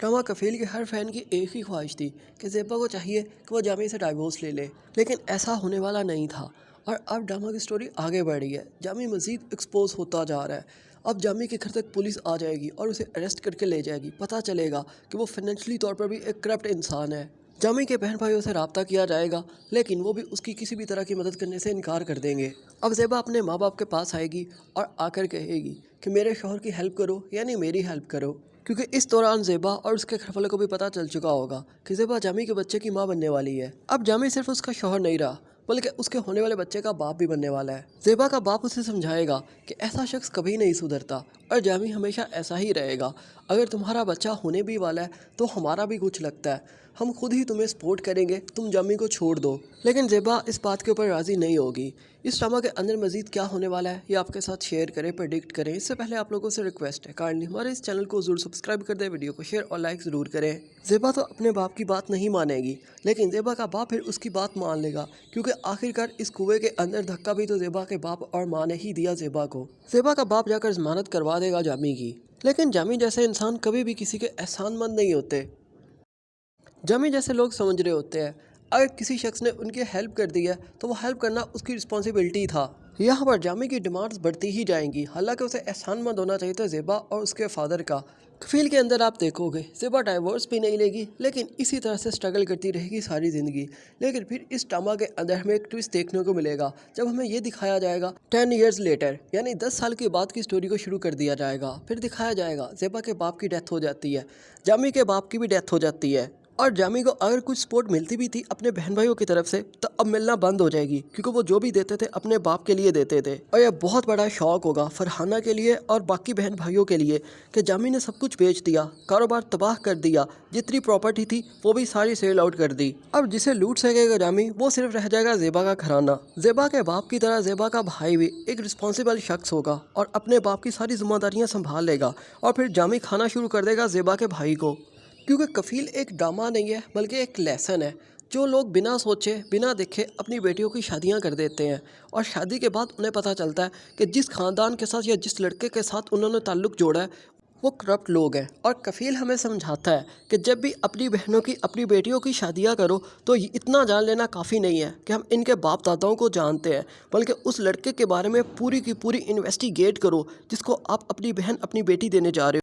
Drama कफील के हर fan की एक ही ख्वाहिश थी कि ज़ेबा को चाहिए कि वो जामी से डाइवोर्स ले ले, लेकिन ऐसा होने वाला नहीं था। और अब ड्रामा की स्टोरी आगे बढ़ रही है। जामी मज़ीद एक्सपोज होता जा रहा है। अब जामी के घर तक पुलिस आ जाएगी और उसे अरेस्ट करके ले जाएगी। पता चलेगा कि वो फाइनेंशियली तौर पर भी एक करप्ट इंसान है। जामी के बहन भाइयों से रब्ता किया जाएगा, लेकिन वो भी उसकी किसी भी तरह की मदद करने से इनकार कर देंगे। अब ज़ेबा अपने माँ बाप के पास आएगी और आकर कहेगी कि मेरे शौहर की हेल्प करो, यानी मेरी हेल्प करो। क्योंकि इस दौरान ज़ेबा और उसके घरवालों को भी पता चल चुका होगा कि ज़ेबा जामी के बच्चे की मां बनने वाली है। अब जामी सिर्फ उसका शौहर नहीं रहा, बल्कि उसके होने वाले बच्चे का बाप भी बनने वाला है। ज़ेबा का बाप उसे समझाएगा कि ऐसा शख्स कभी नहीं सुधरता और जामी हमेशा ऐसा ही रहेगा। अगर तुम्हारा बच्चा होने भी वाला है तो हमारा भी कुछ लगता है, हम खुद ही तुम्हें सपोर्ट करेंगे, तुम जामी को छोड़ दो। लेकिन ज़ेबा इस बात के ऊपर राज़ी नहीं होगी। इस ड्रामा के अंदर मज़ीद क्या होने वाला है ये आपके साथ शेयर करें, प्रेडिक्ट करें। इससे पहले आप लोगों से रिक्वेस्ट है, काइंडली हमारे इस चैनल को ज़रूर सब्सक्राइब कर दें, वीडियो को शेयर और लाइक ज़रूर करें। ज़ेबा तो अपने बाप की बात नहीं मानेगी, लेकिन ज़ेबा का बाप फिर उसकी बात मान लेगा, क्योंकि आखिरकार इस कुएं के अंदर धक्का भी तो ज़ेबा के बाप और माँ ने ही दिया ज़ेबा को। ज़ेबा का बाप जाकर ज़मानत करवा देगा जामी की, लेकिन जामी जैसे इंसान कभी भी किसी के एहसानमंद नहीं होते। जामी जैसे लोग समझ रहे होते हैं अगर किसी शख्स ने उनकी हेल्प कर दी है तो वो हेल्प करना उसकी रिस्पॉन्सिबिलिटी था। यहाँ पर जामी की डिमांड्स बढ़ती ही जाएंगी, हालांकि उसे एहसानमंद होना चाहिए था ज़ेबा और उसके फादर का। कफील के अंदर आप देखोगे ज़ेबा डाइवोर्स भी नहीं लेगी, लेकिन इसी तरह से स्ट्रगल करती रहेगी सारी ज़िंदगी। लेकिन फिर इस ड्रामा के अंदर हमें एक ट्विस्ट देखने को मिलेगा, जब हमें ये दिखाया जाएगा 10 ईयर्स लेटर, यानी 10 साल के बाद की स्टोरी को शुरू कर दिया जाएगा। फिर दिखाया जाएगा ज़ेबा के बाप की डेथ हो जाती है, जामी के बाप की भी डेथ हो जाती है, और जामी को अगर कुछ सपोर्ट मिलती भी थी अपने बहन भाइयों की तरफ से तो अब मिलना बंद हो जाएगी, क्योंकि वो जो भी देते थे अपने बाप के लिए देते थे। और यह बहुत बड़ा शौक होगा फरहाना के लिए और बाकी बहन भाइयों के लिए कि जामी ने सब कुछ बेच दिया, कारोबार तबाह कर दिया, जितनी प्रॉपर्टी थी वो भी सारी सेल आउट कर दी। अब जिसे लूट सकेगा जामी वो सिर्फ रह जाएगा ज़ेबा का घराना। ज़ेबा के बाप की तरह ज़ेबा का भाई भी एक रिस्पॉन्सिबल शख्स होगा और अपने बाप की सारी जिम्मेदारियाँ संभाल लेगा, और फिर जामी खाना शुरू कर देगा ज़ेबा के भाई को। क्योंकि कफील एक ड्रामा नहीं है बल्कि एक लेसन है। जो लोग बिना सोचे बिना देखे अपनी बेटियों की शादियां कर देते हैं, और शादी के बाद उन्हें पता चलता है कि जिस खानदान के साथ या जिस लड़के के साथ उन्होंने ताल्लुक़ जोड़ा है वो करप्ट लोग हैं। और कफील हमें समझाता है कि जब भी अपनी बहनों की अपनी बेटियों की शादियां करो तो इतना जान लेना काफ़ी नहीं है कि हम इनके बाप दादाओं को जानते हैं, बल्कि उस लड़के के बारे में पूरी की पूरी इन्वेस्टिगेट करो जिसको आप अपनी बहन अपनी बेटी देने जा रहे हो।